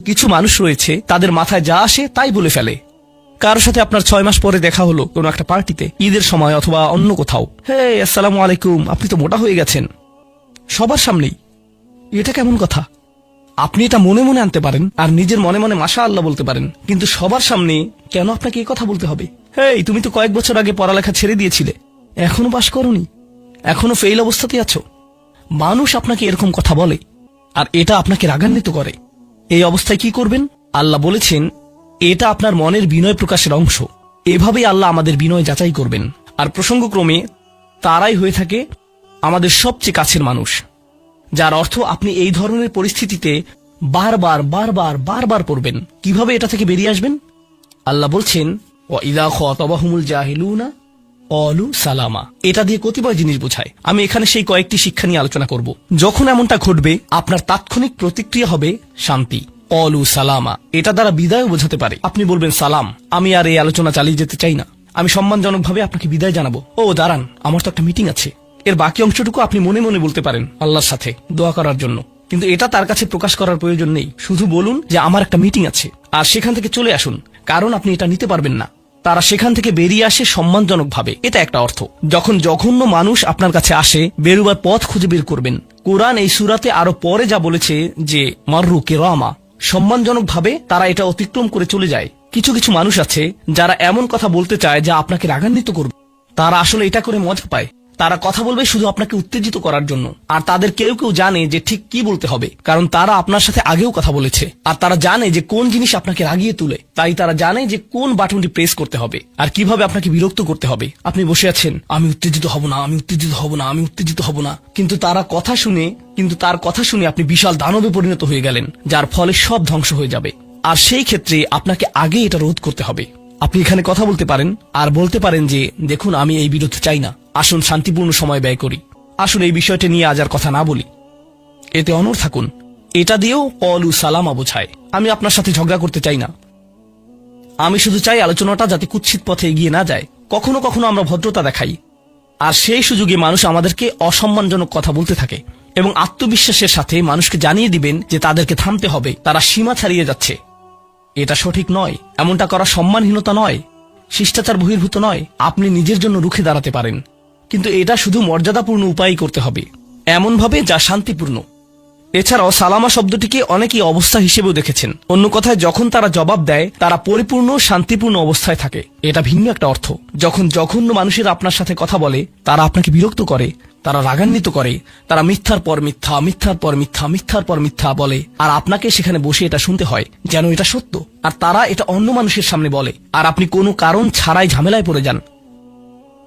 কিছু মানুষ রয়েছে তাদের মাথায় যা আসে তাই বলে ফেলে। কারোর সাথে আপনার 6 মাস পরে দেখা হলো কোনো একটা পার্টিতে, ঈদের সময় অথবা অন্য কোথাও, হে আসসালামু আলাইকুম, আপনি তো মোটা হয়ে গেছেন, সবার সামনেই। এটা কেমন কথা? আপনি এটা মনে মনে আনতে পারেন আর নিজের মনে মনে মাশাআল্লাহ বলতে পারেন, কিন্তু সবার সামনে কেন আপনাকে এই কথা বলতে হবে? হেই, তুমি তো কয়েক বছর আগে পড়ালেখা ছেড়ে দিয়েছিলে, এখনো পাশ করোনি, এখনো ফেল অবস্থাতে আছো। মানুষ আপনাকে এরকম কথা বলে আর এটা আপনাকে রাগান্বিত করে। এই অবস্থায় কি করবেন? আল্লাহ বলেছেন এটা আপনার মনের বিনয় প্রকাশের অংশ। এভাবেই আল্লাহ আমাদের বিনয় যাচাই করবেন। আর প্রসঙ্গক্রমে তারাই হয়ে থাকে আমাদের সবচেয়ে কাছের মানুষ, যার অর্থ আপনি এই ধরনের পরিস্থিতিতে বারবার বারবার বারবার পড়বেন। কিভাবে এটা থেকে বেরিয়ে আসবেন? আল্লাহ বলছেন ওয়াইযা খাতাবাহুমুল জাহিলুনা ক্বালু সালামা। এটা দিয়ে কতিপয় জিনিস বোঝায়। আমি এখানে সেই কয়েকটি শিক্ষা নিয়ে আলোচনা করব। যখন এমনটা ঘটবে আপনার তাৎক্ষণিক প্রতিক্রিয়া হবে শান্তি, ক্বালু সালামা। এটা দ্বারা বিদায় বোঝাতে পারে। আপনি বলবেন সালাম, আমি আর এই আলোচনা চালিয়ে যেতে চাই না, আমি সম্মানজনকভাবে আপনাকে বিদায় জানাবো। ও দাঁড়ান, আমার তো একটা মিটিং আছে। এর বাকি অংশটুকু আপনি মনে মনে বলতে পারেন আল্লাহর সাথে দোয়া করার জন্য, কিন্তু এটা তার কাছে প্রকাশ করার প্রয়োজন নেই। শুধু বলুন যে আমার একটা মিটিং আছে, আর সেখান থেকে চলে আসুন, কারণ আপনি এটা নিতে পারবেন না। তারা সেখান থেকে বেরিয়ে আসে সম্মানজনকভাবে, এটা একটা অর্থ। যখন জঘন্য মানুষ আপনার কাছে আসে, বেরুবার পথ খুঁজে বের করবেন। কোরআন এই সূরাতে আরো পরে যা বলেছে যে মাররু কিরামা, সম্মানজনকভাবে তারা এটা অতিক্রম করে চলে যায়। কিছু কিছু মানুষ আছে যারা এমন কথা বলতে চায় যা আপনাকে রাগান্বিত করবে। তারা আসলে এটা করে মজা পায়। তারা কথা বলবে শুধু আপনাকে উত্তেজিত করার জন্য। আর তাদের কেউ কেউ জানে যে ঠিক কি বলতে হবে, কারণ তারা আপনার সাথে আগেও কথা বলেছে। আর তারা জানে যে কোন জিনিস আপনাকে রাগিয়ে তুলে, তাই তারা জানে যে কোন বাটনটি প্রেস করতে হবে আর কিভাবে আপনাকে বিরক্ত করতে হবে। আপনি বসে আছেন, আমি উত্তেজিত হব না, আমি উত্তেজিত হব না, আমি উত্তেজিত হব না, কিন্তু তার কথা শুনে আপনি বিশাল দানবে পরিণত হয়ে গেলেন, যার ফলে সব ধ্বংস হয়ে যাবে। আর সেই ক্ষেত্রে আপনাকে আগে এটা রোধ করতে হবে। আপনি এখানে কথা বলতে পারেন আর বলতে পারেন যে দেখুন, আমি এই বিরোধ চাই না, আসুন শান্তিপূর্ণ সময় ব্যয় করি, আসুন এই বিষয়টা নিয়ে আজ আর কথা না বলি, এতে অনড় থাকুন। এটা দিয়েও ক্বালু সালামা বোঝায়। আমি আপনার সাথে ঝগড়া করতে চাই না, আমি শুধু চাই আলোচনাটা যাতে কুৎসিত পথে এগিয়ে না যায়। কখনো কখনো আমরা ভদ্রতা দেখাই, আর সেই সুযোগে মানুষ আমাদেরকে অসম্মানজনক কথা বলতে থাকে, এবং আত্মবিশ্বাসের সাথে মানুষকে জানিয়ে দিবেন যে তাদেরকে থামতে হবে, তারা সীমা ছাড়িয়ে যাচ্ছে। এটা সঠিক নয়, এমনটা করা সম্মানহীনতা নয়, শিষ্টাচার বহির্ভূত নয়। আপনি নিজের জন্য রুখে দাঁড়াতে পারেন, কিন্তু এটা শুধু মর্যাদাপূর্ণ উপায়ই করতে হবে, এমনভাবে যা শান্তিপূর্ণ। এছাড়াও সালামা শব্দটিকে অনেকেই অবস্থা হিসেবেও দেখেছেন। অন্য কথায়, যখন তারা জবাব দেয় তারা পরিপূর্ণ শান্তিপূর্ণ অবস্থায় থাকে, এটা ভিন্ন একটা অর্থ। যখন জঘন্য মানুষেরা আপনার সাথে কথা বলে, তারা আপনাকে বিরক্ত করে, তারা রাগান্বিত করে, তারা মিথ্যার পর মিথ্যা, মিথ্যার পর মিথ্যা, মিথ্যার পর মিথ্যা বলে, আর আপনাকে সেখানে বসে এটা শুনতে হয় যেন এটা সত্য। আর তারা এটা অন্য মানুষের সামনে বলে, আর আপনি কোনো কারণ ছাড়াই ঝামেলায় পড়ে যান।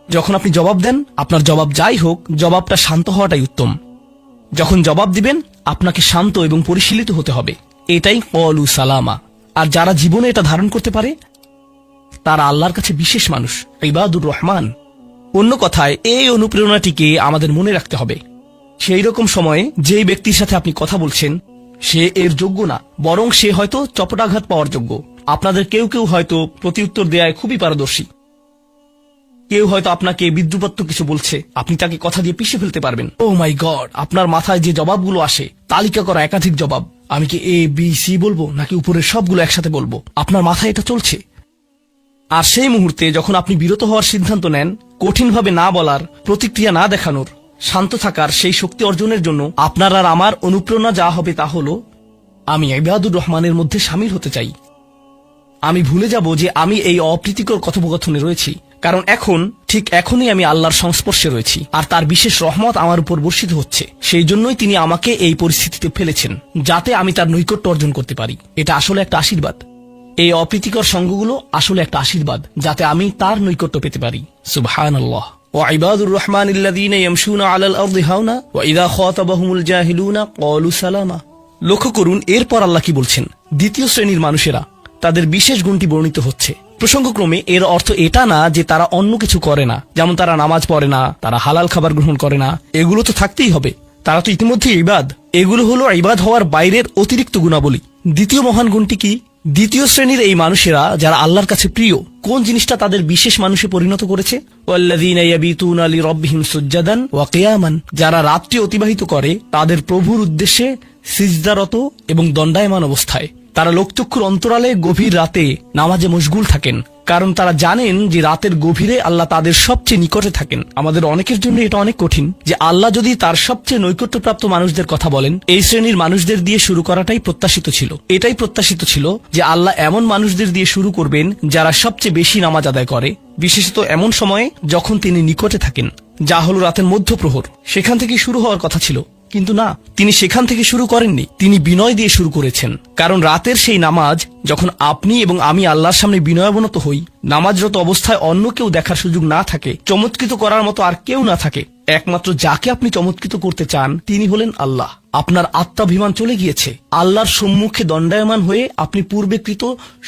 যখন আপনি জবাব দেন, আপনার জবাব যাই হোক, জবাবটা শান্ত হওয়াটাই উত্তম। যখন জবাব দিবেন, আপনাকে শান্ত এবং পরিশীলিত হতে হবে। এটাই ক্বালু সালামা। আর যারা জীবনে এটা ধারণ করতে পারে, তারা আল্লাহর কাছে বিশেষ মানুষ, ইবাদুর রহমান। অন্য কথায়, এই অনুপ্রেরণাটিকে আমাদের মনে রাখতে হবে। সেই রকম সময়ে যেই ব্যক্তির সাথে আপনি কথা বলছেন সে এর যোগ্য না, বরং সে হয়তো চপটাঘাত পাওয়ার যোগ্য। আপনাদের কেউ কেউ হয়তো প্রতিউত্তর দেয়ায় খুবই পারদর্শী, কেউ হয়তো আপনাকে বিদ্রুপাত্মক কিছু বলছে, আপনি তাকে কথা দিয়ে পিষে ফেলতে পারবেন। ও মাই গড, আপনার মাথায় যে জবাবগুলো আসে, তালিকা করা একাধিক জবাব, আমি কি এ বি সি বলবো নাকি উপরের সবগুলো একসাথে বলবো, আপনার মাথায় এটা চলছে। আর সেই মুহূর্তে যখন আপনি বিরত হওয়ার সিদ্ধান্ত নেন, কঠিনভাবে না বলার, প্রতিক্রিয়া না দেখানোর, শান্ত থাকার সেই শক্তি অর্জনের জন্য আপনার আর আমার অনুপ্রেরণা যা হবে তা হলো, আমি ইবাদুর রহমানের মধ্যে শামিল হতে চাই। আমি ভুলে যাব যে আমি এই অপ্রীতিকর কথোপকথনে রয়েছি, কারণ ঠিক এখনই আমি আল্লাহর সংস্পর্শে রয়েছি, আর তার বিশেষ রহমত আমার উপর বর্ষিত হচ্ছে। সেই জন্যই তিনি আমাকে এই পরিস্থিতিতে ফেলেছেন, যাতে আমি তার নৈকট্য অর্জন করতে পারি। এটা আসলে একটা আশীর্বাদ। এই অপ্রীতিকর সঙ্গগুলো আসলে একটা আশীর্বাদ, যাতে আমি তার নৈকট্য পেতে পারি। সুবহানাল্লাহ। ওয়াইবাদুর রহমানিল্লাযীনা ইয়ামশুনা আলাল আরদি হাওনা ওয়া ইযা খাতাবাহুমুল জাহিলুনা ক্বালু সালামা। লক্ষ্য করুন এরপর আল্লাহ কি বলছেন। দ্বিতীয় শ্রেণীর মানুষেরা, তাদের বিশেষ গুণটি বর্ণিত হচ্ছে। প্রসঙ্গক্রমে এর অর্থ এটা না যে তারা অন্য কিছু করে না, যেমন তারা নামাজ পড়ে না, তারা হালাল খাবার গ্রহণ করে না, এগুলো তো থাকতেই হবে, তারা তো ইতিমধ্যে ইবাদ। এগুলো হলো ইবাদ হওয়ার বাইরের অতিরিক্ত গুণাবলী। দ্বিতীয় মহান গুণটি কি? দ্বিতীয় শ্রেণীর এই মানুষেরা যারা আল্লাহর কাছে প্রিয়, কোন জিনিসটা তাদের বিশেষ মানুষে পরিণত করেছে? ওয়াল্লাযীনা ইয়াবিতুনা লিরাব্বিহিম সুজ্জাদান ওয়া কিয়ামান। যারা রাত্রি অতিবাহিত করে তাদের প্রভুর উদ্দেশ্যে সিজদারত এবং দণ্ডায়মান অবস্থায়। তারা লোকচক্ষুর অন্তরালে গভীর রাতে নামাজে মশগুল থাকেন, কারণ তারা জানেন যে রাতের গভীরে আল্লাহ তাদের সবচেয়ে নিকটে থাকেন। আমাদের অনেকের জন্য এটা অনেক কঠিন যে আল্লাহ যদি তার সবচেয়ে নৈকট্যপ্রাপ্ত মানুষদের কথা বলেন, এই শ্রেণীর মানুষদের দিয়ে শুরু করাটাই প্রত্যাশিত ছিল। এটাই প্রত্যাশিত ছিল যে আল্লাহ এমন মানুষদের দিয়ে শুরু করবেন যারা সবচেয়ে বেশি নামাজ আদায় করে, বিশেষত এমন সময়ে যখন তিনি নিকটে থাকেন, যা হলো রাতের মধ্যপ্রহর। সেখান থেকে শুরু হওয়ার কথা ছিল, কিন্তু না, তিনি সেখান থেকে শুরু করেননি। তিনি বিনয় দিয়ে শুরু করেছেন, কারণ রাতের সেই নামাজ যখন আপনি এবং আমি আল্লাহর সামনে বিনয়াবনত হই, নামাজরত অবস্থায় অন্য কেউ দেখার সুযোগ না থাকে, চমৎকৃত করার মতো আর কেউ না থাকে, একমাত্র যাকে আপনি চমৎকৃত করতে চান তিনি হলেন আল্লাহ। আপনার আত্মাভিমান চলে গিয়েছে, আল্লাহর সম্মুখে দণ্ডায়মান হয়ে আপনি পূর্বেকৃত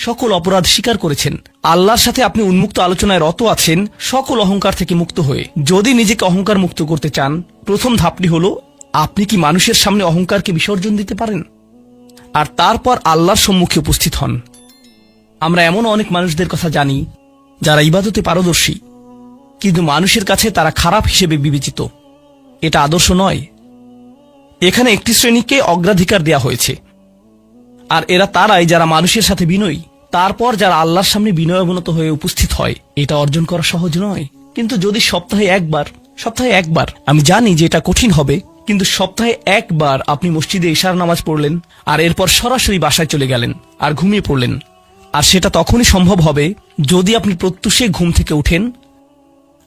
সকল অপরাধ স্বীকার করেছেন, আল্লাহর সাথে আপনি উন্মুক্ত আলোচনায় রত আছেন, সকল অহংকার থেকে মুক্ত হয়ে। যদি নিজেকে অহংকার মুক্ত করতে চান, প্রথম ধাপটি হলো আপনি কি মানুষের সামনে অহংকারকে বিসর্জন দিতে পারেন, আর তারপর আল্লাহর সম্মুখে উপস্থিত হন। আমরা এমন অনেক মানুষদের কথা জানি যারা ইবাদতে পারদর্শী, কিন্তু মানুষের কাছে তারা খারাপ হিসেবে বিবেচিত। এটা আদর্শ নয়। এখানে একটি শ্রেণীকে অগ্রাধিকার দেয়া হয়েছে, আর এরা তারাই যারা মানুষের সাথে বিনয়ী। তারপর যারা আল্লাহর সামনে বিনয়াবনত হয়ে উপস্থিত হয়, এটা অর্জন করা সহজ নয়। কিন্তু যদি সপ্তাহে একবার, আমি জানি যে এটা কঠিন হবে, কিন্তু সপ্তাহে একবার আপনি মসজিদে ইশার নামাজ পড়লেন, আর এরপর সরাসরি বাসায় চলে গেলেন আর ঘুমিয়ে পড়লেন, আর সেটা তখনই সম্ভব হবে যদি আপনি প্রত্যুষে ঘুম থেকে উঠেন,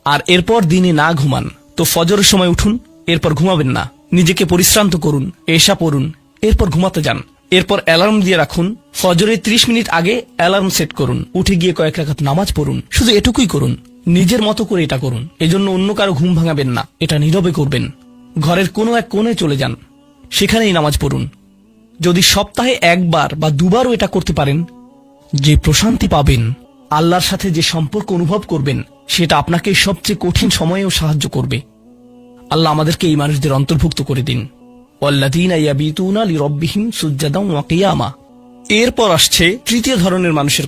আর এরপর দিনে না ঘুমান। তো ফজরের সময় উঠুন, এরপর ঘুমাবেন না, নিজেকে পরিশ্রান্ত করুন, এশা পড়ুন, এরপর ঘুমাতে যান। এরপর অ্যালার্ম দিয়ে রাখুন, ফজরের 30 মিনিট আগে অ্যালার্ম সেট করুন, উঠে গিয়ে কয়েক রাকাত নামাজ পড়ুন। শুধু এটুকুই করুন, নিজের মতো করে এটা করুন। এজন্য অন্য কারো ঘুম ভাঙাবেন না, এটা নীরবে করবেন। ঘরের কোনো এক কোণে চলে যান, সেখানেই নামাজ পড়ুন। যদি সপ্তাহে একবার বা দুবারও এটা করতে পারেন, যে প্রশান্তি পাবেন, আল্লাহর সাথে যে সম্পর্ক অনুভব করবেন, সেটা আপনাকে সবচেয়ে কঠিন সময়েও সাহায্য করবে। আল্লাহ আমাদেরকে এই মানুষদের অন্তর্ভুক্ত করে দিন। ওয়াল্লাযীনা ইয়াবিতুনা লিরাব্বিহিম সুজদান ওয়া কিয়ামা। এরপর আসছে তৃতীয় ধরনের মানুষের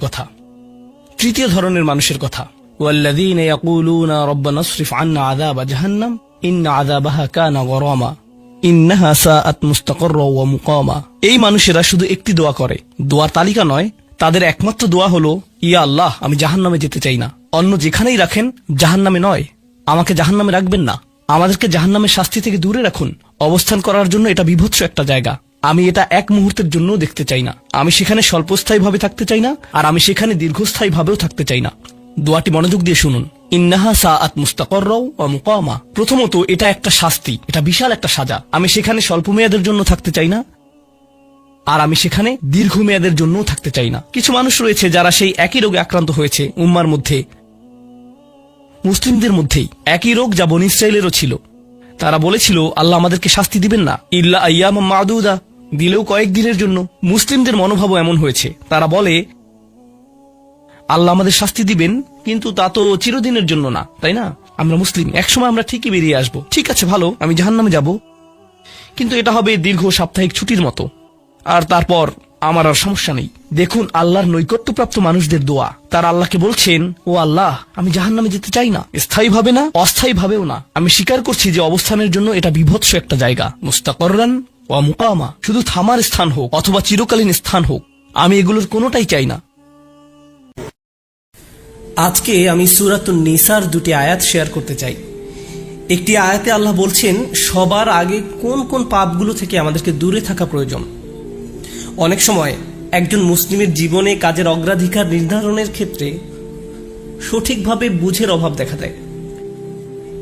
কথা। ওয়াল্লাযীনা ইয়াকুলুনা রাব্বানা ইসরিফ আন্না আযাবা জাহান্নাম ইন্না আযাবাহা কানা গরামা ইন্নাহা সাআত মুস্তাকাররা ওয়া মুকামা। এই মানুষেরা শুধু একটি দোয়া করে, দোয়ার তালিকা নয়, তাদের একমাত্র দোয়া হলো, ইয়া আল্লাহ, আমি জাহান্নামে যেতে চাই না। অন্য যেখানেই রাখেন, জাহান্নামে নয়, আমাকে জাহান্নামে রাখবেন না, আমাদেরকে জাহান্নামের শাস্তি থেকে দূরে রাখুন। অবস্থান করার জন্য এটা বিভৎস একটা জায়গা, আমি এটা এক মুহূর্তের জন্য দেখতে চাই না। আমি সেখানে স্বল্পস্থায়ী ভাবে থাকতে চাই না, আর আমি সেখানে দীর্ঘস্থায়ী ভাবেও থাকতে চাই না। দোয়াটি মনোযোগ দিয়ে শুনুন। ইন্নাহা সাআত মুস্তাকাররা ওয়া মুকামা। প্রথমত, এটা একটা শাস্তি, এটা বিশাল একটা সাজা। আমি সেখানে স্বল্প মেয়াদের জন্য থাকতে চাই না, আর আমি সেখানে দীর্ঘমেয়াদের জন্যও থাকতে চাই না। কিছু মানুষ রয়েছে যারা সেই একই রোগে আক্রান্ত হয়েছে, উম্মার মধ্যে, মুসলিমদের মধ্যেই একই রোগ যা বনী ইসরাইলেরও ছিল। তারা বলেছিল, আল্লাহ আমাদেরকে শাস্তি দিবেন না, ইল্লা আইয়াম মাদুদা, দিলেও কয়েক দিনের জন্য। মুসলিমদের মনোভাবও এমন হয়েছে, তারা বলে আল্লাহ আমাদের শাস্তি দিবেন, কিন্তু তা তো চিরদিনের জন্য না, তাই না? আমরা মুসলিম, একসময় আমরা ঠিকই বেরিয়ে আসবো। ঠিক আছে, ভালো, আমি জাহান্নামে যাব, কিন্তু এটা হবে দীর্ঘ সাপ্তাহিক ছুটির মতো, আর তারপর আমার আর সমস্যা নেই। দেখুন আল্লাহর নৈকট্যপ্রাপ্ত মানুষদের দোয়া। তারা আল্লাহকে বলছেন, ও আল্লাহ, আমি জাহান্নামে যেতে চাই না, স্থায়ী ভাবে না, অস্থায়ী ভাবেও না। আমি স্বীকার করছি যে অবস্থানের জন্য এটা বিভৎস একটা জায়গা, মুস্তাকাররান ওয়া মুকামা। শুধু থামার স্থান হোক অথবা চিরকালীন স্থান হোক, আমি এগুলোর কোনোটাই চাই না। আজকে আমি সূরাতুন নিসার দুটি আয়াত শেয়ার করতে চাই। একটি আয়াতে আল্লাহ বলছেন সবার আগে কোন কোন পাপগুলো থেকে আমাদেরকে দূরে থাকা প্রয়োজন। অনেক সময় একজন মুসলিমের জীবনে কাজের অগ্রাধিকার নির্ধারণের ক্ষেত্রে সঠিকভাবে বুঝের অভাব দেখা দেয়।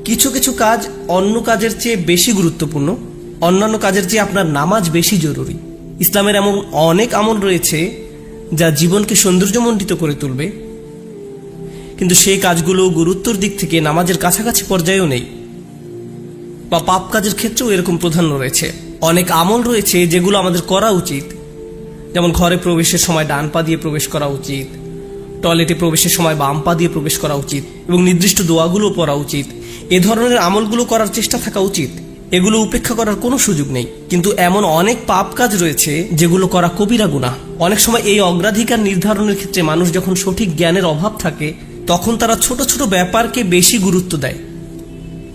কিছু কিছু কাজ অন্য কাজের চেয়ে বেশি গুরুত্বপূর্ণ, অন্যান্য কাজের চেয়ে আপনার নামাজ বেশি জরুরি। ইসলামের এমন অনেক আমল রয়েছে যা জীবনকে সৌন্দর্যমণ্ডিত করে তুলবে, কিন্তু সেই কাজগুলো গুরুত্বর দিক থেকে নামাজের কাছাকাছি পর্যায়েও নেই, বা পাপ কাজের ক্ষেত্রেও এরকম প্রাধান্য রয়েছে। অনেক আমল রয়েছে যেগুলো আমাদের করা উচিত, যেমন ঘরে প্রবেশের সময় ডান পা দিয়ে প্রবেশ করা উচিত, টয়লেটে প্রবেশের সময় বাম পা দিয়ে প্রবেশ করা উচিত, এবং নির্দিষ্ট দোয়াগুলো পড়া উচিত। এ ধরনের আমলগুলো করার চেষ্টা থাকা উচিত, এগুলো উপেক্ষা করার কোনো সুযোগ নেই। কিন্তু এমন অনেক পাপ কাজ রয়েছে যেগুলো করা কবিরা গুনাহ। অনেক সময় এই অগ্রাধিকার নির্ধারণের ক্ষেত্রে মানুষ যখন সঠিক জ্ঞানের অভাব থাকে, তখন তারা ছোট ছোট ব্যাপারকে বেশি গুরুত্ব দেয়।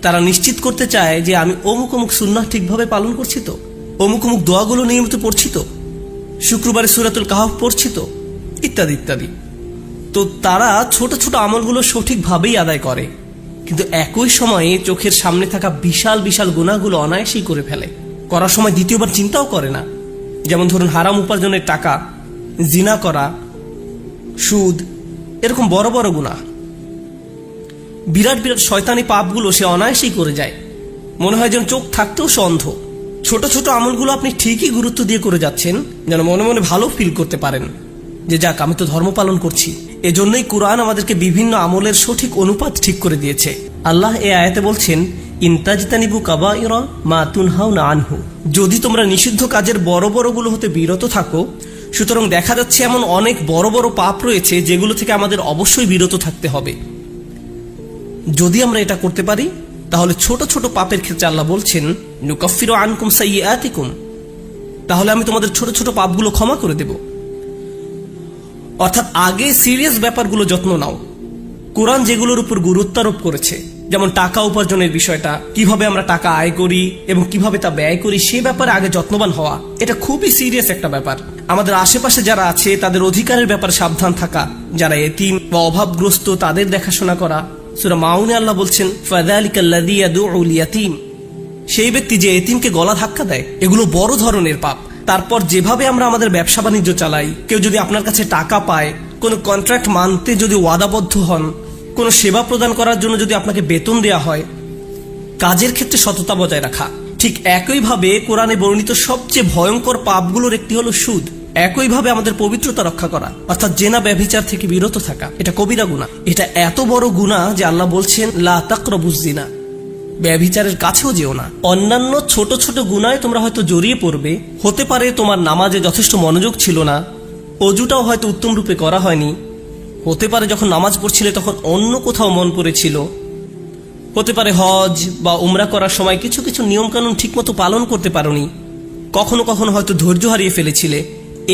তারা নিশ্চিত করতে চায় যে আমি অমুক অমুক সুন্নাহ ঠিকভাবে পালন করছি তো, অমুক অমুক দোয়াগুলো নিয়মিত পড়ছি তো, শুক্রবারে সূরাতুল কাহফ পড়ছি তো, ইত্যাদি ইত্যাদি। তো তারা ছোট ছোট আমলগুলো সঠিকভাবেই আদায় করে, কিন্তু একই সময়ে চোখের সামনে থাকা বিশাল বিশাল গুনাহগুলো অনায়াসেই করে ফেলে। করার সময় দ্বিতীয়বার চিন্তাও করে না। যেমন ধরুন হারাম উপার্জনের টাকা, জিনা করা, সুদ, এরকম বড় বড় গুনাহ, বিরাট বিরাট শয়তানি পাপগুলো সে অনায়াসেই করে যায়। মনে হয় যেন চোখ থাকতেও সে অন্ধ। ছোট ছোট আমলগুলো আপনি ঠিকই গুরুত্ব দিয়ে করে যাচ্ছেন, যেন মনে মনে ভালো ফিল করতে পারেন যে যাক, আমি তো ধর্ম পালন করছি। এজন্যই কোরআন আমাদেরকে বিভিন্ন আমলের সঠিক অনুপাত ঠিক করে দিয়েছে। আল্লাহ এই আয়াতে বলছেন, ইনতাজতানিবু কাবাইরা মা তুনহাউনা আনহু, যদি তোমরা নিষিদ্ধ কাজের বড় বড়গুলো হতে বিরত থাকো। সুতরাং দেখা যাচ্ছে এমন অনেক বড় বড় পাপ রয়েছে যেগুলো থেকে আমাদের অবশ্যই বিরত থাকতে হবে। যদি আমরা এটা করতে পারি, তাহলে ছোট ছোট পাপের ক্ষেত্রে আল্লাহ বলছেন, নুকাফিরু আনকুম সাইয়্যাতিকুম, তাহলে আমি তোমাদের ছোট ছোট পাপগুলো ক্ষমা করে দেব। অর্থাৎ আগে সিরিয়াস ব্যাপারগুলো যত্ন নাও। কোরআন যেগুলোর উপর গুরুত্ব আরোপ করেছে, যেমন টাকা উপার্জনের বিষয়টা, কিভাবে আমরা টাকা আয় করি এবং কিভাবে তা ব্যয় করি, সে ব্যাপারে আগে যত্নবান হওয়া, এটা খুবই সিরিয়াস একটা ব্যাপার। আমাদের আশেপাশে যারা আছে তাদের অধিকারের ব্যাপারে সাবধান থাকা, যারা এতিম বা অভাবগ্রস্ত তাদের দেখাশোনা করা। সূরা মাউনে আল্লাহ বলছেন, ফাযালিকাল্লাযী ইয়াদউল ইয়াতীম, সেই ব্যক্তি যে এতিমকে গলা ধাক্কা দেয়। এগুলো বড় ধরনের পাপ। তারপর যেভাবে আমরা আমাদের ব্যবসা বাণিজ্য চালাই, কেউ যদি আপনার কাছে টাকা পায়, কোনো কন্ট্রাক্ট মানতে যদি ওয়াদাবদ্ধ হন, কোনো সেবা প্রদান করার জন্য যদি আপনাকে বেতন দেয়া হয়, কাজের ক্ষেত্রে সততা বজায় রাখা। ঠিক একইভাবে কোরআনে বর্ণিত সবচেয়ে ভয়ঙ্কর পাপগুলোর একটি হলো সুদ। একইভাবে আমাদের পবিত্রতা রক্ষা করা, অর্থাৎ জেনা ব্যভিচার থেকে বিরত থাকা, এটা কবিরা গুনাহ। এটা এত বড় গুনাহ যে আল্লাহ বলছেন, লা তাকরাবুজ জিনা, ব্যভিচারের কাছেও যেও না। অন্যান্য ছোট ছোট গুনায় তোমরা হয়তো জড়িয়ে পড়বে। হতে পারে তোমার নামাজে যথেষ্ট মনোযোগ ছিল না, অজুটাও হয়তো উত্তম রূপে করা হয়নি। হতে পারে যখন নামাজ পড়ছিলে তখন অন্য কোথাও মন পড়েছিল। হতে পারে হজ বা উমরা করার সময় কিছু কিছু নিয়মকানুন ঠিকমতো পালন করতে পারোনি। কখনো কখনো হয়তো ধৈর্য হারিয়ে ফেলেছিলে।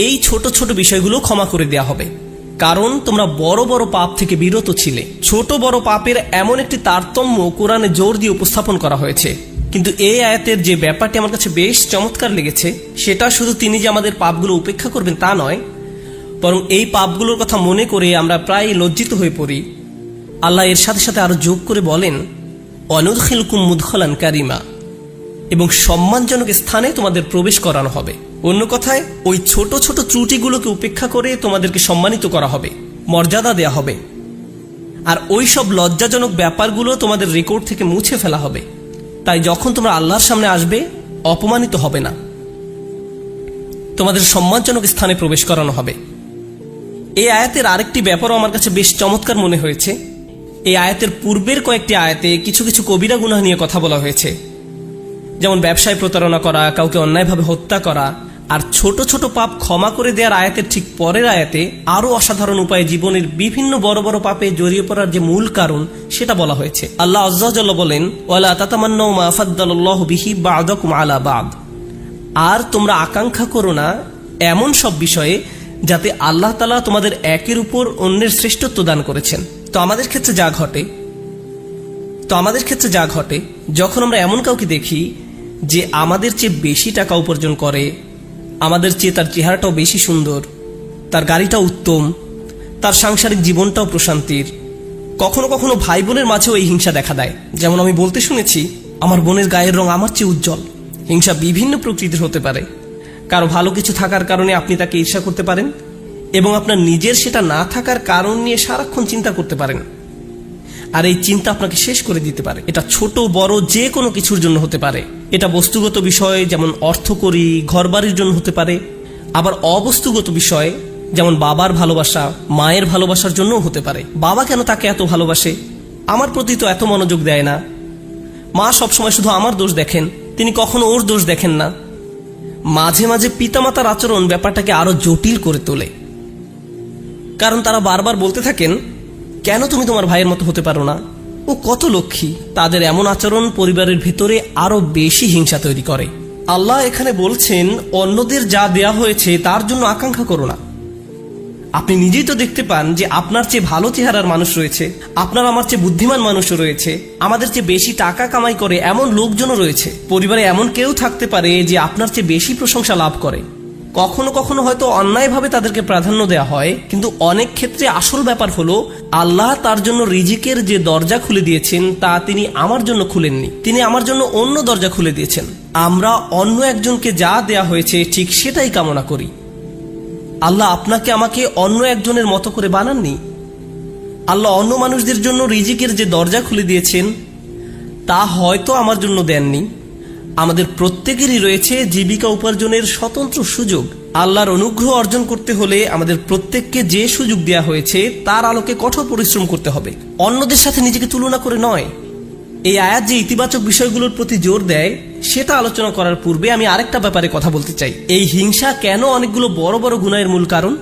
এই ছোট ছোট বিষয়গুলো ক্ষমা করে দেয়া হবে, কারণ তোমরা বড় বড় পাপ থেকে বিরত ছিলে। ছোট বড় পাপের এমন একটি তারতম্য কোরআনে জোর দিয়ে উপস্থাপন করা হয়েছে। কিন্তু এই আয়াতের যে ব্যাপারটি আমার কাছে বেশ চমৎকার লেগেছে, সেটা শুধু তিনি যে আমাদের পাপগুলো উপেক্ষা করবেন তা নয়, বরং এই পাপগুলোর কথা মনে করে আমরা প্রায় লজ্জিত হয়ে পড়ি। আল্লাহ এর সাথে সাথে আরো যোগ করে বলেন, অনুদখিলকুম মুদখলান কারিমা, এবং সম্মানজনক স্থানে তোমাদের প্রবেশ করানো হবে। অন্য কথায়, ওই ছোট ছোট ত্রুটিগুলোকে উপেক্ষা করে তোমাদেরকে সম্মানিত করা হবে, মর্যাদা দেয়া হবে। আর ওই সব লজ্জাজনক ব্যাপারগুলো তোমাদের রেকর্ড থেকে মুছে ফেলা হবে। তাই যখন তোমরা আল্লাহর সামনে আসবে, অপমানিত হবে না, তোমাদের সম্মানজনক স্থানে প্রবেশ করানো হবে। এই আয়াতের আরেকটি ব্যাপারও আমার কাছে বেশ চমৎকার মনে হয়েছে। এই আয়াতের পূর্বের কয়েকটি আয়াতে কিছু কিছু কবিরা গুনাহ নিয়ে কথা বলা হয়েছে, যেমন ব্যবসায় প্রতারণা করা, কাউকে অন্যায়ভাবে হত্যা করা। আর ছোট ছোট পাপ ক্ষমা করে দেওয়ার আয়াতের ঠিক পরের আয়াতে আরো অসাধারণ উপায়ে জীবনের বিভিন্ন বড় বড় পাপে জড়িয়ে পড়ার যে মূল কারণ সেটা বলা হয়েছে। আল্লাহ আযজা ওয়া জাল্লা বলেন, ওয়ালা তাতামান্নাউ মা ফাদ্দালাল্লাহু বিহি বা'দাকুম আলা বা'দ, আর তোমরা আকাঙ্ক্ষা করো না এমন সব বিষয়ে যাতে আল্লাহ তাআলা তোমাদের একের উপর অন্যের শ্রেষ্ঠত্ব দান করেছেন। তো আমাদের ক্ষেত্রে যা ঘটে যখন আমরা এমন কাউকে দেখি যে আমাদের চেয়ে বেশি টাকা উপার্জন করে, আমাদের চেয়ে তার চেহারাটাও বেশি সুন্দর, তার গাড়িটাও উত্তম, তার সাংসারিক জীবনটাও প্রশান্তির, কখনো কখনো ভাই বোনের মাঝেও এই হিংসা দেখা দেয়। যেমন আমি বলতে শুনেছি, আমার বোনের গায়ের রং আমার চেয়ে উজ্জ্বল। হিংসা বিভিন্ন প্রকৃতির হতে পারে। কারো ভালো কিছু থাকার কারণে আপনি তাকে ঈর্ষা করতে পারেন, এবং আপনার নিজের সেটা না থাকার কারণ নিয়ে সারাক্ষণ চিন্তা করতে পারেন। আর এই চিন্তা আপনাকে শেষ করে দিতে পারে। এটা ছোট বড় যে কোনো কিছুর জন্য হতে পারে। এটা বস্তুগত বিষয়, যেমন অর্থকড়ি, ঘরবাড়ির জন্য হতে পারে। আবার অবস্তুগত বিষয়, যেমন বাবার ভালোবাসা, মায়ের ভালোবাসার জন্যও হতে পারে। বাবা কেন তাকে এত ভালোবাসে, আমার প্রতি তো এত মনোযোগ দেয় না। মা সবসময় শুধু আমার দোষ দেখেন, তিনি কখনো ওর দোষ দেখেন না। মাঝে মাঝে পিতামাতার আচরণ ব্যাপারটাকে আরো জটিল করে তোলে, কারণ তারা বারবার বলতে থাকেন, কেন তুমি তোমার ভাইয়ের মতো হতে পারো না, ও কত লক্ষ্মী। তাদের এমন আচরণ পরিবারের ভিতরে আরো বেশি হিংসা তৈরি করে। আল্লাহ এখানে বলছেন, অন্যদের যা দেয়া হয়েছে তার জন্য আকাঙ্ক্ষা করো না। আপনি নিজেই তো দেখতে পান যে আপনার চেয়ে ভালো চেহারার মানুষ রয়েছে, আপনার আমার চেয়ে বুদ্ধিমান মানুষও রয়েছে, আমাদের চেয়ে বেশি টাকা কামাই করে এমন লোকজনও রয়েছে। পরিবারে এমন কেউ থাকতে পারে যে আপনার চেয়ে বেশি প্রশংসা লাভ করে। কখনো কখনো হয়তো অন্যায়ভাবে তাদেরকে প্রাধান্য দেওয়া হয়, কিন্তু অনেক ক্ষেত্রে আসল ব্যাপার হলো আল্লাহ তার জন্য রিজিকের যে দরজা খুলে দিয়েছেন তা তিনি আমার জন্য খুলেননি, তিনি আমার জন্য অন্য দরজা খুলে দিয়েছেন। আমরা অন্য একজনকে যা দেয়া হয়েছে ঠিক সেটাই কামনা করি। আল্লাহ আপনাকে আমাকে অন্য একজনের মতো করে বানাননি। আল্লাহ অন্য মানুষদের জন্য রিজিকের যে দরজা খুলে দিয়েছেন তা হয়তো আমার জন্য দেননি। আমাদের প্রত্যেকেরই রয়েছে জীবিকা উপার্জনের স্বতন্ত্র সুযোগ। আল্লাহর অনুগ্রহ অর্জন করতে হলে আমাদের প্রত্যেককে যে সুযোগ দেওয়া হয়েছে তার আলোকে কঠোর পরিশ্রম করতে হবে, অন্যদের সাথে নিজেকে তুলনা করে নয়। এই আয়াত যে ইতিবাচক বিষয়গুলোর প্রতি জোর দেয় সেটা আলোচনা করার পূর্বে আমি আরেকটা ব্যাপারে কথা বলতে চাই। এই হিংসা কেন অনেকগুলো বড় বড় গুনাহের মূল কারণ?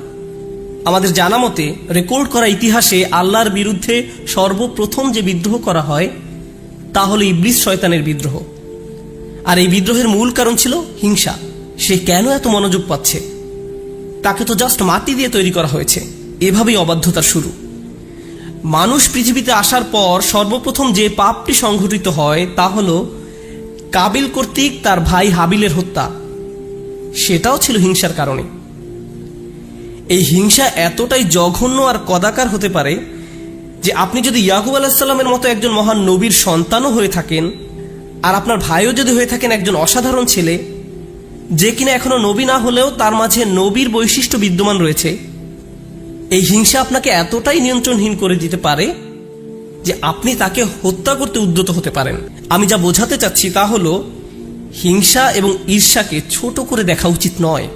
আমাদের জানা মতে রেকর্ড করা ইতিহাসে আল্লাহর বিরুদ্ধে সর্বপ্রথম যে বিদ্রোহ করা হয় তা হলো ইবলিস শয়তানের বিদ্রোহ। আর এই বিদ্রোহের মূল কারণ ছিল হিংসা। সে কেন এত মনোযোগ পাচ্ছে? তাকে তো জাস্ট মাটি দিয়ে তৈরি করা হয়েছে। এভাবেই অবাধ্যতার শুরু। মানুষ পৃথিবীতে আসার পর সর্বপ্রথম যে পাপটি সংঘটিত হয় তা হলো কাবিল কর্তৃক তার ভাই হাবিলের হত্যা। সেটাও ছিল হিংসার কারণে। এই হিংসা এতটাই জঘন্য আর কদাকার হতে পারে যে আপনি যদি ইয়াকুব আলাইহিস সালামের মতো একজন মহান নবীর সন্তানও হয়ে থাকেন, আর আপনার ভাইও যদি হয়ে থাকেন একজন অসাধারণ ছেলে যে কিনা এখনো নবী না হলেও তার মাঝে নবীর বৈশিষ্ট্য বিদ্যমান রয়েছে, এই হিংসা আপনাকে এতটাই নিয়ন্ত্রণহীন করে দিতে পারে যে আপনি তাকে হত্যা করতে উদ্যত হতে পারেন। আমি যা বোঝাতে চাচ্ছি তা হলো হিংসা এবং ঈর্ষাকে ছোট করে দেখা উচিত নয়।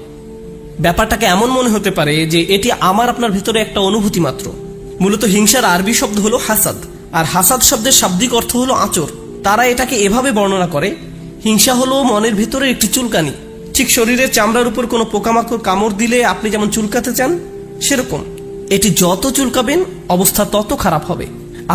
ব্যাপারটাকে এমন মনে হতে পারে যে এটি আমার আপনার ভেতরে একটা অনুভূতি মাত্র। মূলত হিংসার আরবি শব্দ হলো হাসাদ, আর হাসাদ শব্দের শাব্দিক অর্থ হলো আঁচড়। তারা এটাকে এভাবে বর্ণনা করে, হিংসা হলো মনের ভেতরে একটি চুলকানি। ঠিক শরীরের চামড়ার উপর কোনো পোকামাকড় কামড় দিলে আপনি যেমন চুলকাতে চান, সেরকম এটি যত চুলকাবেন অবস্থা তত খারাপ হবে।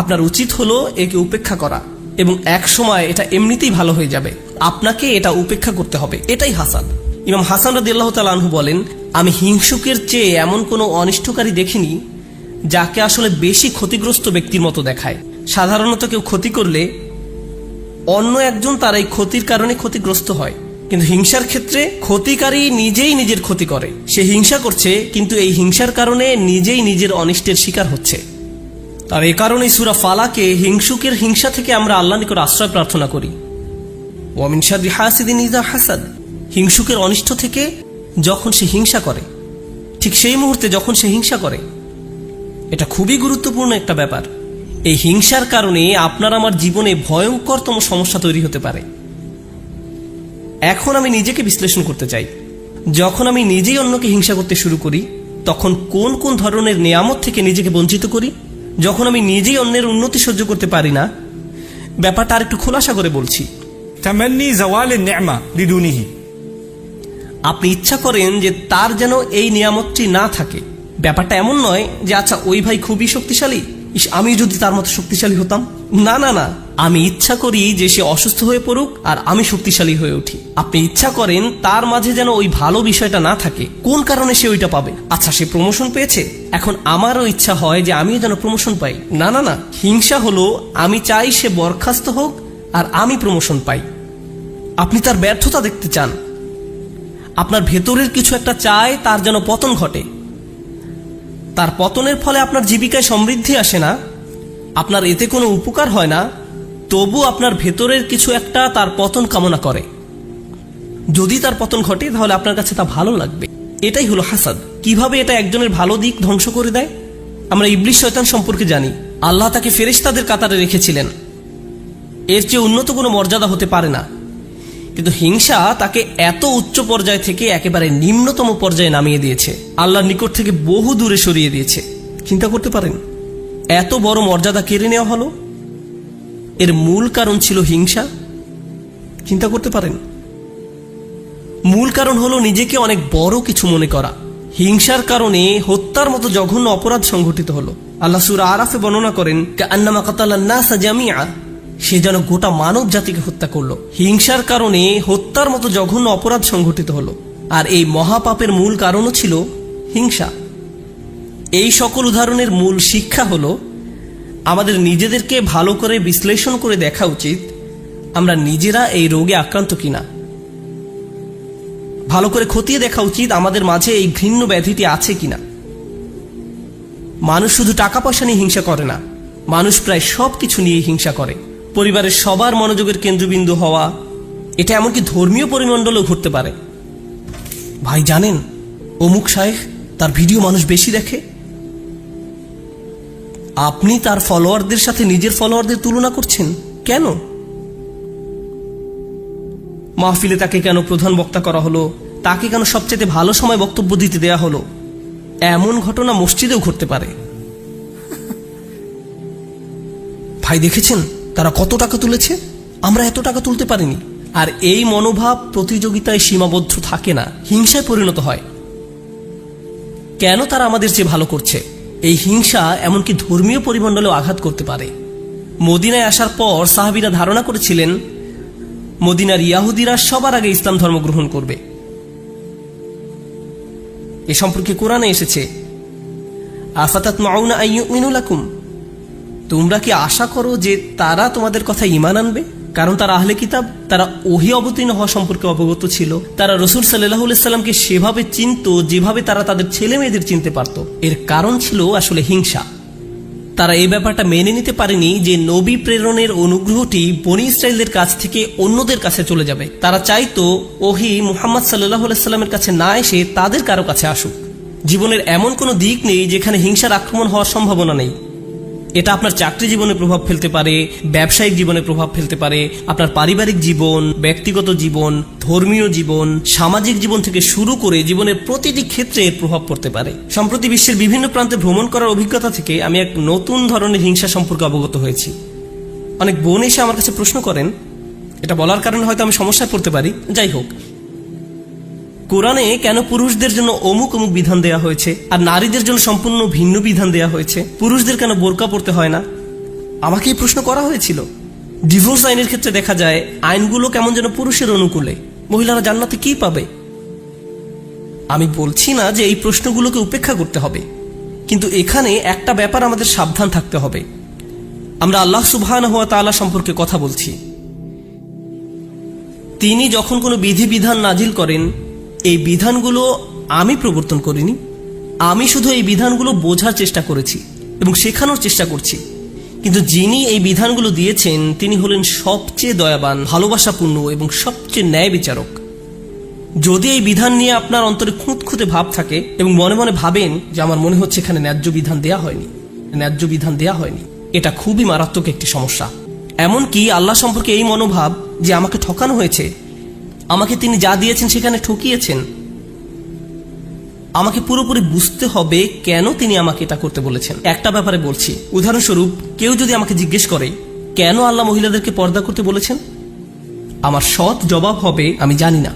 আপনার উচিত হলো একে উপেক্ষা করা, এবং এক সময় এটা এমনিতেই ভালো হয়ে যাবে। আপনাকে এটা উপেক্ষা করতে হবে, এটাই হাসাদ। ইমাম হাসান রাদিয়াল্লাহু তাআলা আনহু বলেন, আমি হিংসুকের চেয়ে এমন কোনো অনিষ্টকারী দেখিনি যাকে আসলে বেশি ক্ষতিগ্রস্ত ব্যক্তির মতো দেখায়। সাধারণত কেউ ক্ষতি করলে অন্য একজন তার এই ক্ষতির কারণে ক্ষতিগ্রস্ত হয়, কিন্তু হিংসার ক্ষেত্রে ক্ষতিকারী নিজেই নিজের ক্ষতি করে। সে হিংসা করছে কিন্তু এই হিংসার কারণে নিজেই নিজের অনিষ্টের শিকার হচ্ছে। আর এই কারণেই সূরা ফালাকে হিংসুকের হিংসা থেকে আমরা আল্লাহর নিকট আশ্রয় প্রার্থনা করি। ওয়া মিন শাররি হাসিদিন ইযা হাসাদ, হিংসুকের অনিষ্ট থেকে যখন সে হিংসা করে, ঠিক সেই মুহূর্তে যখন সে হিংসা করে। এটা খুবই গুরুত্বপূর্ণ একটা ব্যাপার। এই হিংসার কারণে আপনার আমার জীবনে ভয়ঙ্করতম সমস্যা তৈরি হতে পারে। এখন আমি নিজেকে বিশ্লেষণ করতে চাই। যখন আমি নিজেই অন্যকে হিংসা করতে শুরু করি তখন কোন কোন ধরনের নিয়ামত থেকে নিজেকে বঞ্চিত করি? যখন আমি নিজেই অন্যের উন্নতি সহ্য করতে পারি না, ব্যাপারটা আর একটু খোলাসা করে বলছি। তামান্নি জাওয়ালিন নি'মা লিদুনিহি, আপনি ইচ্ছা করেন যে তার যেন এই নিয়ামতটি না থাকে। ব্যাপারটা এমন নয় যে আচ্ছা ওই ভাই খুবই শক্তিশালী, আমি যদি তার মতো শক্তিশালী হতাম। না না না, আমি ইচ্ছা করি যে সে অসুস্থ হয়ে পড়ুক আর আমি শক্তিশালী হয়ে উঠি। আপনি ইচ্ছা করেন তার মাঝে যেন ওই ভালো বিষয়টা না থাকে। কোন কারণে সে ওইটা পাবে? আচ্ছা সে প্রমোশন পেয়েছে, এখন আমারও ইচ্ছা হয় যে আমিও যেন প্রমোশন পাই। না না না, হিংসা হলো আমি চাই সে বরখাস্ত হোক আর আমি প্রমোশন পাই। আপনি তার ব্যর্থতা দেখতে চান, আপনার ভেতরের কিছু একটা চায় তার যেন পতন ঘটে। তার পতনের ফলে আপনার জীবিকায় সমৃদ্ধি আসে না, আপনার এতে কোনো উপকার হয় না, তবু আপনার ভেতরের কিছু একটা তার পতন কামনা করে। যদি তার পতন ঘটে তাহলে আপনার কাছে তা ভালো লাগবে। এটাই হলো হাসাদ। কিভাবে এটা একজনের ভালো দিক ধ্বংস করে দেয়? আমরা ইবলিস শয়তান সম্পর্কে জানি। আল্লাহ তাকে ফেরেশতাদের কাতারে রেখেছিলেন, এর চেয়ে উন্নত কোনো মর্যাদা হতে পারে না। কিন্তু হিংসা তাকে এত উচ্চ পর্যায় থেকে একেবারে নিম্নতম পর্যায়ে নামিয়ে দিয়েছে, আল্লাহর নিকট থেকে বহু দূরে সরিয়ে দিয়েছে। চিন্তা করতে পারেন এত বড় মর্যাদা কেড়ে নেওয়া হলো, এর মূল কারণ ছিল হিংসা। চিন্তা করতে পারেন মূল কারণ হলো নিজেকে অনেক বড় কিছু মনে করা। হিংসার কারণে হত্যার মতো জঘন্য অপরাধ সংঘটিত হলো। আল্লাহ সূরা আরাফে বর্ণনা করেন, কাআন্নামা কাতালান নাসা জামিআ, সে যেন গোটা মানব জাতিকে হত্যা করলো। হিংসার কারণে হত্যার মতো জঘন্য অপরাধ সংঘটিত হলো, আর এই মহাপাপের মূল কারণও ছিল হিংসা। এই সকল উদাহরণের মূল শিক্ষা হলো আমাদের নিজেদেরকে ভালো করে বিশ্লেষণ করে দেখা উচিত আমরা নিজেরা এই রোগে আক্রান্ত কিনা। ভালো করে খতিয়ে দেখা উচিত আমাদের মাঝে এই ঘৃণ্য ব্যাধিটি আছে কিনা। মানুষ শুধু টাকা পয়সা নিয়ে হিংসা করে না, মানুষ প্রায় সবকিছু নিয়ে হিংসা করে। পরিবারের সবার মনোযোগের কেন্দ্রবিন্দু হওয়া, এটা এমনকি ধর্মীয় পরিমণ্ডলেও ঘটতে পারে। ভাই জানেন, অমুক শায়েখ, তার ভিডিও মানুষ বেশি দেখে। আপনি তার ফলোয়ারদের সাথে নিজের ফলোয়ারদের তুলনা করছেন কেন? মাহফিলে তাকে কেন প্রধান বক্তা করা হলো, তাকে কেন সবচেয়ে ভালো সময় বক্তব্য দিতে দেয়া হলো? এমন ঘটনা মসজিদেও ঘটতে পারে। ভাই দেখেছেন তারা কত টাকা তুলেছে, আমরা এত টাকা তুলতে পারিনি। আর এই মনোভাব প্রতিযোগিতায় সীমাবদ্ধ থাকে না, হিংসায় পরিণত হয়। কেন তারা আমাদের চেয়ে ভালো করছে? এই হিংসা এমনকি ধর্মীয় পরিমণ্ডলেও আঘাত করতে পারে। মদিনায় আসার পর সাহাবীরা ধারণা করেছিলেন মদিনার ইয়াহুদিরা সবার আগে ইসলাম ধর্ম গ্রহণ করবে। এ সম্পর্কে কোরআনে এসেছে, আফাতাতমাউনা আন ইউমিনু লাকুম, তোমরা কি আশা করো যে তারা তোমাদের কথা ঈমান আনবে? কারণ তারা আহলে কিতাব, তারা ওহী অবতীর্ণ হওয়া সম্পর্কে অবগত ছিল। তারা রাসূল সাল্লাল্লাহু আলাইহি সাল্লামকে সেভাবে চিনত যেভাবে তারা তাদের ছেলে মেয়েদের চিনতে পারত। এর কারণ ছিল আসলে হিংসা। তারা এই ব্যাপারটা মেনে নিতে পারেনি যে নবী প্রেরণের অনুগ্রহটি বনী ইসরাইলদের কাছ থেকে অন্যদের কাছে চলে যাবে। তারা চাইতো ওহী মুহাম্মদ সাল্লাল্লাহু আলাইহি সাল্লামের কাছে না এসে তাদের কারো কাছে আসুক। জীবনের এমন কোনো দিক নেই যেখানে হিংসার আক্রমণ হওয়ার সম্ভাবনা নেই। এটা আপনার চাকরি জীবনে প্রভাব ফেলতে পারে, ব্যবসায়িক জীবনে প্রভাব ফেলতে পারে, আপনার পারিবারিক জীবন, ব্যক্তিগত জীবন, ধর্মীয় জীবন, সামাজিক জীবন থেকে শুরু করে জীবনের প্রতিটি ক্ষেত্রে এর প্রভাব পড়তে পারে। সম্প্রতি বিশ্বের বিভিন্ন প্রান্তে ভ্রমণ করার অভিজ্ঞতা থেকে আমি এক নতুন ধরনের হিংসা সম্পর্কে অবগত হয়েছি। অনেক বোন এসে আমার কাছে প্রশ্ন করেন, এটা বলার কারণে হয়তো আমি সমস্যায় পড়তে পারি, যাই হোক, কোরআনে কেন পুরুষদের জন্য অমুক অমুক বিধান দেয়া হয়েছে আর নারীদের জন্য সম্পূর্ণ ভিন্ন বিধান দেয়া হয়েছে? পুরুষদের কেন বোরকা পড়তে হয় না? আমাকে এই প্রশ্ন করা হয়েছিল। ডিভোর্স আইনের ক্ষেত্রে দেখা যায় আইনগুলো কেমন যেন পুরুষের অনুকূলে। মহিলারা জান্নাতে কি পাবে? আমি বলছি না যে এই প্রশ্নগুলোকে উপেক্ষা করতে হবে, কিন্তু এখানে একটা ব্যাপার আমাদের সাবধান থাকতে হবে। আমরা আল্লাহ সুবহানাহু ওয়া তাআলা সম্পর্কে কথা বলছি। তিনি যখন কোনো বিধিবিধান নাজিল করেন, এই বিধানগুলো আমি প্রবর্তন করিনি, আমি শুধু এই বিধানগুলো বোঝার চেষ্টা করেছি এবং শেখানোর চেষ্টা করছি। কিন্তু যিনি এই বিধানগুলো দিয়েছেন তিনি হলেন সবচেয়ে দয়াবান, ভালোবাসাপূর্ণ এবং সবচেয়ে ন্যায় বিচারক। যদি এই বিধান নিয়ে আপনার অন্তরে খুঁতখুঁতে ভাব থাকে এবং মনে মনে ভাবেন যে আমার মনে হচ্ছে এখানে ন্যায্য বিধান দেয়া হয়নি, এটা খুবই মারাত্মক একটি সমস্যা। এমনকি আল্লাহ সম্পর্কে এই মনোভাব যে আমাকে ঠকানো হয়েছে, আমাকে তিনি যা দিয়েছেন সেখানে ঠকিয়েছেন, আমাকে পুরোপুরি বুঝতে হবে কেন তিনি আমাকে এটা করতে বলেছেন। একটা ব্যাপারে বলছি, উদাহরণস্বরূপ কেউ যদি আমাকে জিজ্ঞেস করে কেন আল্লাহ মহিলাদেরকে পর্দা করতে বলেছেন, আমার সৎ জবাব হবে আমি জানি না।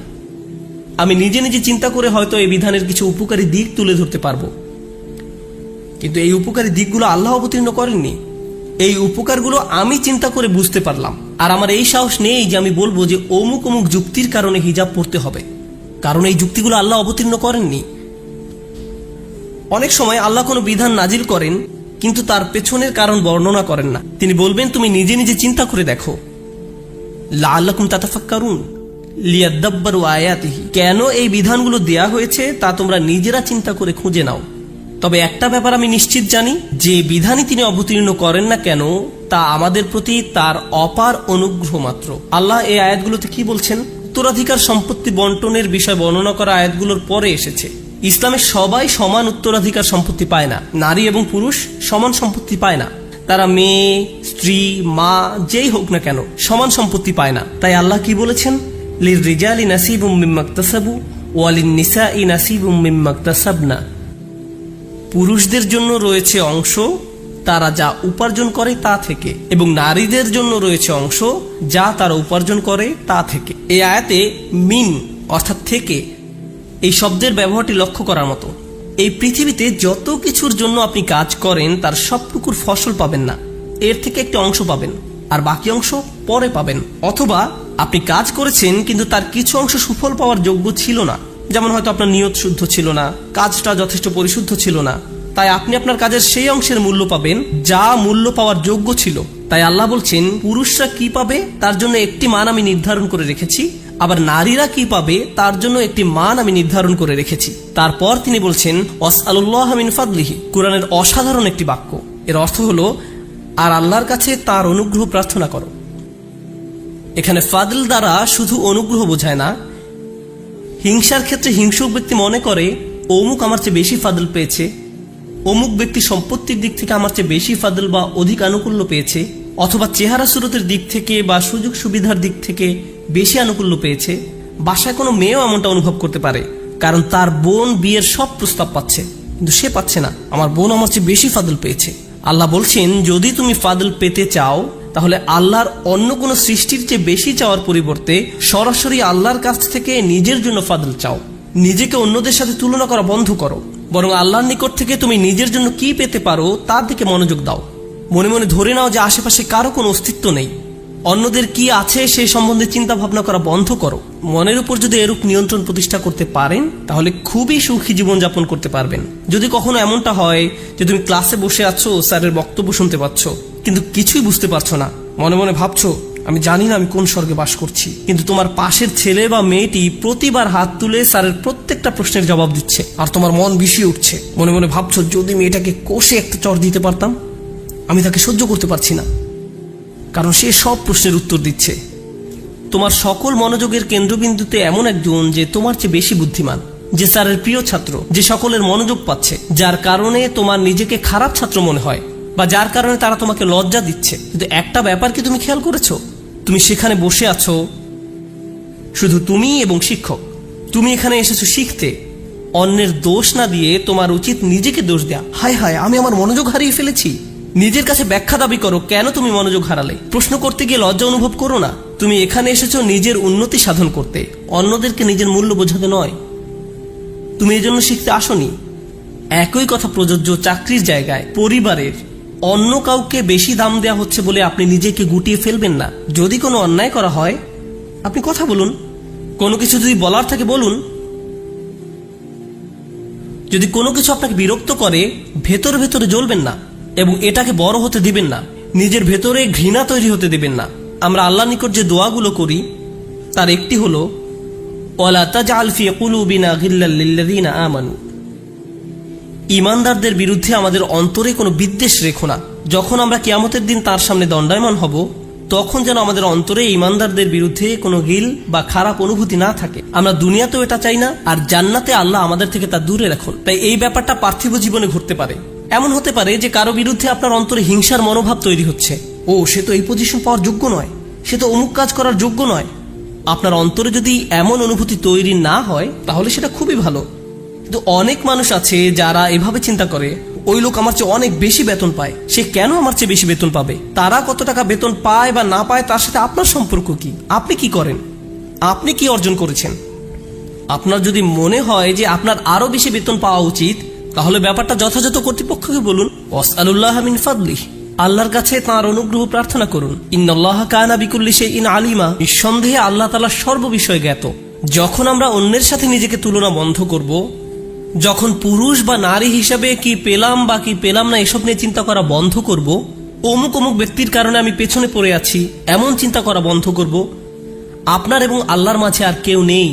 আমি নিজে নিজে চিন্তা করে হয়তো এই বিধানের কিছু উপকারী দিক তুলে ধরতে পারবো, কিন্তু এই উপকারী দিকগুলো আল্লাহ অবতীর্ণ করেননি। এই উপকারগুলো আমি চিন্তা করে বুঝতে পারলাম, আর আমার এই সাহস নেই যে আমি বলবো যে অমুক অমুক যুক্তির কারণে হিজাব পড়তে হবে, কারণ এই যুক্তিগুলো আল্লাহ অবতীর্ণ করেননি। অনেক সময় আল্লাহ কোনো বিধান নাজিল করেন কিন্তু তার পেছনের কারণ বর্ণনা করেন না। তিনি বলবেন তুমি নিজে নিজে চিন্তা করে দেখো, লাআল্লাকুম তাতাফাক্কারুন লিয়াদাব্বারু আয়াতিহি, কেন এই বিধানগুলো দেয়া হয়েছে তা তোমরা নিজেরা চিন্তা করে খুঁজে নাও। তবে একটা ব্যাপার আমি নিশ্চিত জানি, যে বিধানই তিনি অবতীর্ণ করেন না কেন তা আমাদের প্রতি তার অপার অনুগ্রহ মাত্র। আল্লাহ এই আয়াতগুলোতে কি বলছেন? উত্তরাধিকার সম্পত্তি বন্টনের বিষয় বর্ণনা করা আয়াতগুলোর পরে এসেছে। ইসলামে সবাই সমান উত্তরাধিকার সম্পত্তি পায় না, নারী এবং পুরুষ সমান সম্পত্তি পায় না। তারা মেয়ে, স্ত্রী, মা যেই হোক না কেন সমান সম্পত্তি পায় না। তাই আল্লাহ কি বলেছেন? লিররিজালি নাসিবুম মিম্মা ইকতাসাবু ওয়া লিন-নিসাই নাসিবুম মিম্মা ইকতাসাবনা, পুরুষদের জন্য রয়েছে অংশ তারা যা উপার্জন করে তা থেকে, এবং নারীদের জন্য রয়েছে অংশ যা তারা উপার্জন করে তা থেকে। এই আয়াতে মিন অর্থাৎ থেকে এই শব্দের ব্যবহারটি লক্ষ্য করার মতো। এই পৃথিবীতে যত কিছুর জন্য আপনি কাজ করেন তার সবটুকুর ফসল পাবেন না, এর থেকে একটি অংশ পাবেন আর বাকি অংশ পরে পাবেন। অথবা আপনি কাজ করেছেন কিন্তু তার কিছু অংশ সুফল পাওয়ার যোগ্য ছিল না, যেমন হয়তো আপনার নিয়ত শুদ্ধ ছিল না, কাজটা যথেষ্ট পরিশুদ্ধ ছিল না, তাই আপনি আপনার কাজের সেই অংশের মূল্য পাবেন যা মূল্য পাওয়ার যোগ্য ছিল। তাই আল্লাহ বলছেন পুরুষরা কি পাবে তার জন্য একটি মান আমি নির্ধারণ করে রেখেছি, আবার নারীরা কি পাবে তার জন্য একটি মান আমি নির্ধারণ করে রেখেছি। তারপর তিনি বলছেন ওয়াসআলুল্লাহ মিন ফাদলিহি, কোরআনের অসাধারণ একটি বাক্য। এর অর্থ হলো আর আল্লাহর কাছে তার অনুগ্রহ প্রার্থনা করো। এখানে ফাদল দ্বারা শুধু অনুগ্রহ বোঝায় না। হিংসার ক্ষেত্রে হিংসুক ব্যক্তি মনে করে অমুক আমার চেয়ে বেশি ফাদল পেয়েছে, অমুক ব্যক্তি সম্পত্তির দিক থেকে আমার চেয়ে বেশি ফাদল বা অধিক আনুকূল্য পেয়েছে, অথবা চেহারা সুরতের দিক থেকে বা সুযোগ সুবিধার দিক থেকে বেশি আনুকূল্য পেয়েছে। বাসায় কোনো মেয়েও এমনটা অনুভব করতে পারে, কারণ তার বোন বিয়ের সব প্রস্তাব পাচ্ছে, কিন্তু সে পাচ্ছে না। আমার বোন আমার চেয়ে বেশি ফাদল পেয়েছে। আল্লাহ বলছেন যদি তুমি ফাদল পেতে চাও তাহলে আল্লাহর অন্য কোনো সৃষ্টির চেয়ে বেশি চাওয়ার পরিবর্তে সরাসরি আল্লাহর কাছ থেকে নিজের জন্য ফাদল চাও। নিজেকে অন্যদের সাথে তুলনা করা বন্ধ করো, বরং আল্লাহর নিকট থেকে তুমি নিজের জন্য কি পেতে পারো তার দিকে মনোযোগ দাও। মনে মনে ধরে নাও যে আশেপাশে কারো কোনো অস্তিত্ব নেই, অন্যদের কি আছে সেই সম্বন্ধে চিন্তা ভাবনা করা বন্ধ করো। মনের উপর যদি এরূপ নিয়ন্ত্রণ প্রতিষ্ঠা করতে পারেন তাহলে খুবই সুখী জীবনযাপন করতে পারবেন। যদি কখনো এমনটা হয় যে তুমি ক্লাসে বসে আছো, স্যারের বক্তব্য শুনতে পাচ্ছ, কিন্তু কিছুই বুঝতে পারছো না, মনে মনে ভাবছো আমি জানি না আমি কোন স্বর্গে বাস করছি, কিন্তু তোমার পাশের ছেলে বা মেয়েটি প্রতিবার হাত তুলে স্যারের প্রত্যেকটা প্রশ্নের জবাব দিচ্ছে আর তোমার মন বিষিয়ে উঠছে। মনে মনে ভাবছো যদি মেয়েটাকে কষে একটা চর দিতে পারতাম, আমি তাকে সহ্য করতে পারছি না, কারণ সে সব প্রশ্নের উত্তর দিচ্ছে। তোমার সকল মনোযোগের কেন্দ্রবিন্দুতে এমন একজন যে তোমার চেয়ে বেশি বুদ্ধিমান, যে স্যারের প্রিয় ছাত্র, যে সকলের মনোযোগ পাচ্ছে, যার কারণে তোমার নিজেকে খারাপ ছাত্র মনে হয় বা যার কারণে তারা তোমাকে লজ্জা দিচ্ছে। কিন্তু একটা ব্যাপার কি তুমি খেয়াল করেছো? তুমি সেখানে বসে আছো শুধু তুমি এবং শিক্ষক। তুমি এখানে এসেছো শিখতে, অন্যের দোষ না দিয়ে তোমার উচিত নিজেকে দোষ দেয়া। হায় হায়, আমি আমার মনোযোগ হারিয়ে ফেলেছি। নিজের কাছে ব্যাখ্যা দাবি করো কেন তুমি মনোযোগ হারালে। প্রশ্ন করতে গিয়ে লজ্জা অনুভব করো না। তুমি এখানে এসেছো নিজের উন্নতি সাধন করতে, অন্যদেরকে নিজের মূল্য বোঝাতে নয়। তুমি এই জন্য শিখতে আসনি। একই কথা প্রযোজ্য চাকরির জায়গায়, পরিবারের। অন্য কাউকে বেশি দাম দেওয়া হচ্ছে বলে আপনি নিজেকে গুটিয়ে ফেলবেন না। যদি কোনো অন্যায় করা হয় আপনি কথা বলুন, কোনো কিছু যদি বলার থাকে বলুন। যদি কোনো কিছু আপনাকে বিরক্ত করে ভেতরে ভেতরে জ্বলবেন না এবং এটাকে বড় হতে দিবেন না, নিজের ভেতরে ঘৃণা তৈরি হতে দিবেন না। আমরা আল্লাহর নিকট যে দোয়াগুলো করি তার একটি হলো ওয়ালা তাজআল ফি কুলুবিনা গিল্লাল লিল্লাযিনা আমানু, ঈমানদারদের বিরুদ্ধে আমাদের অন্তরে কোনো বিদ্বেষ রেখো না। যখন আমরা কিয়ামতের দিন তার সামনে দণ্ডায়মান হব তখন যেন আমাদের অন্তরে ঈমানদারদের বিরুদ্ধে কোনো গিল বা খারাপ অনুভূতি না থাকে। আমরা দুনিয়াতেও এটা চাই না, আর জান্নাতে আল্লাহ আমাদের থেকে তা দূরে রাখুন। তাই এই ব্যাপারটা পার্থিব জীবনে ঘটতে পারে। এমন হতে পারে যে কারো বিরুদ্ধে আপনার অন্তরে হিংসার মনোভাব তৈরি হচ্ছে। ও, সে তো এই পজিশন পাওয়ার যোগ্য নয়, সে তো অমুক কাজ করার যোগ্য নয়। আপনার অন্তরে যদি এমন অনুভূতি তৈরি না হয় তাহলে সেটা খুবই ভালো। কিন্তু অনেক মানুষ আছে যারা এভাবে চিন্তা করে ওই লোক আমার চেয়ে অনেক বেশি বেতন পায়, সে কেন আমার চেয়ে বেশি বেতন পাবে? তারা কত টাকা বেতন পায় বা না পায় তার সাথে আপনার সম্পর্ক কি? আপনি কি করেন? আপনি কি অর্জন করেছেন? আপনার যদি মনে হয় যে আপনার আরো বেশি বেতন পাওয়া উচিত তাহলে ব্যাপারটা যথাযথ কর্তৃপক্ষকে বলুন। ওয়াসআলুল্লাহ মিন ফাদলিহি, আল্লাহর কাছে তাঁর অনুগ্রহ প্রার্থনা করুন। ইন্নাল্লাহা কানা বিকুল্লি শাইইন আলিমা, নিঃসন্দেহে আল্লাহ তাআলা সর্ববিষয়ে জ্ঞাত। যখন আমরা অন্যের সাথে নিজেকে তুলনা বন্ধ করব, যখন পুরুষ বা নারী হিসাবে কি পেলাম বা কি পেলাম না এসব নিয়ে চিন্তা করা বন্ধ করব, অমুক অমুক ব্যক্তির কারণে আমি পেছনে পড়ে আছি এমন চিন্তা করা বন্ধ করব, আপনার এবং আল্লাহর মাঝে আর কেউ নেই।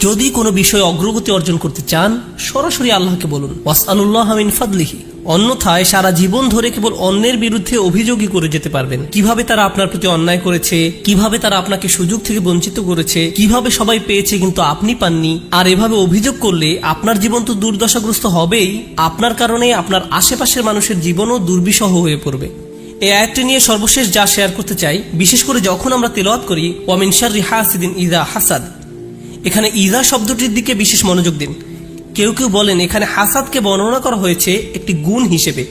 যদি কোনো বিষয়ে অগ্রগতি অর্জন করতে চান সরাসরি আল্লাহকে বলুন ওয়াসআলুল্লাহ মিন ফাদলিহি। অন্যথায় সারা জীবন ধরে কেবল অন্যের বিরুদ্ধে অভিযোগই করে যেতে পারবেন। কিভাবে তারা আপনার প্রতি অন্যায় করেছে, কিভাবে তারা আপনাকে সুযোগ থেকে বঞ্চিত করেছে, কিভাবে সবাই পেয়েছে কিন্তু আপনি পাননি। আর এভাবে অভিযোগ করলে আপনার জীবন তো দুর্দশাগ্রস্ত হবেই, আপনার কারণে আপনার আশেপাশের মানুষের জীবনও দুর্বিষহ হয়ে পড়বে। এই আয়াতটি নিয়ে সর্বশেষ যা শেয়ার করতে চাই, বিশেষ করে যখন আমরা তেলাওয়াত করি ওয়া মিন শাররি হাসিদিন ইযা হাসাদ, এখানে ইযা শব্দটির দিকে বিশেষ মনোযোগ দিন। কেউ কেউ বলেন এখানে হাসাদকে বর্ণনা করা হয়েছে একটি গুণ হিসেবে,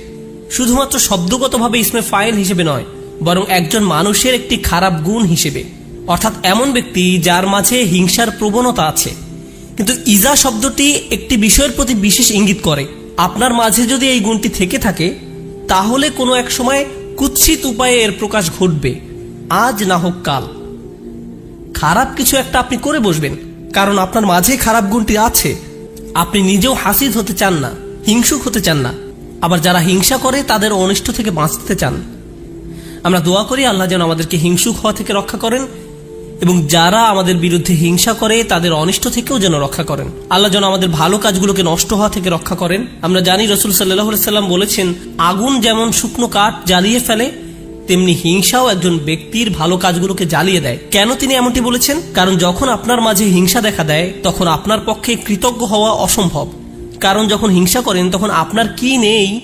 শুধুমাত্র শব্দগতভাবে ইসমে ফাইল হিসেবে নয়, বরং একজন মানুষের একটি খারাপ গুণ হিসেবে, অর্থাৎ এমন ব্যক্তি যার মাঝে হিংসার প্রবণতা আছে। কিন্তু ইজা শব্দটি একটি বিষয়ের প্রতি বিশেষ ইঙ্গিত করে। আপনার মাঝে যদি এই গুণটি থেকে থাকে তাহলে কোনো এক সময় কুৎসিত উপায়ে এর প্রকাশ ঘটবে, আজ না হোক কাল। খারাপ কিছু একটা আপনি করে বসবেন, কারণ আপনার মাঝে খারাপ গুণটি আছে। আপনি নিজেও হাসিদ হতে চান না, হিংসুক হতে চান না, আবার যারা হিংসা করে তাদের অনিষ্ট থেকে বাঁচতে চান। আমরা দোয়া করি আল্লাহ যেন আমাদেরকে হিংসুক হওয়া থেকে রক্ষা করেন এবং যারা আমাদের বিরুদ্ধে হিংসা করে তাদের অনিষ্ট থেকেও যেন রক্ষা করেন। আল্লাহ যেন আমাদের ভালো কাজগুলোকে নষ্ট হওয়া থেকে রক্ষা করেন। আমরা জানি রাসূল সাল্লাল্লাহু আলাইহি সাল্লাম বলেছেন, আগুন যেমন শুকনো কাঠ জ্বালিয়ে ফেলে, তেমনি হিংসাও একজন ব্যক্তির ভালো কাজগুলোকে জ্বালিয়ে দেয়। কেন তিনি এমনটি বলেছেন? কারণ যখন আপনার মাঝে হিংসা দেখা দেয় তখন আপনার পক্ষে কৃতজ্ঞ হওয়া অসম্ভব। কারণ যখন হিংসা করেন তখন আপনার কি নেই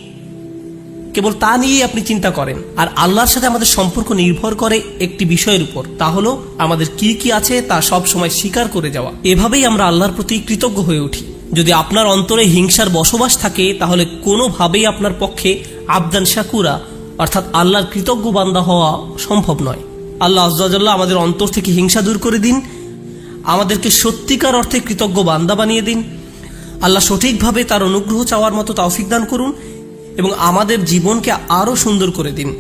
কেবল তা নিয়েই আপনি চিন্তা করেন। আর আল্লাহর সাথে আমাদের সম্পর্ক নির্ভর করে একটি বিষয়ের উপর, তা হলো আমাদের কি কি আছে তা সব সময় স্বীকার করে যাওয়া। এভাবেই আমরা আল্লাহর প্রতি কৃতজ্ঞ হয়ে উঠি। যদি আপনার অন্তরে হিংসার বসবাস থাকে তাহলে কোনোভাবেই আপনার পক্ষে আবদান শাকুরা অর্থাৎ আল্লাহর কৃতজ্ঞ বান্দা হওয়া সম্ভব নয়। আল্লাহ আযজা ওয়া জাল্লা আমাদের অন্তর থেকে হিংসা দূর করে দিন, আমাদেরকে সত্যিকার অর্থে কৃতজ্ঞ বান্দা বানিয়ে দিন। আল্লাহ সঠিকভাবে তার অনুগ্রহ চাওয়ার মতো তৌফিক দান করুন এবং আমাদের জীবনকে আরো সুন্দর করে দিন।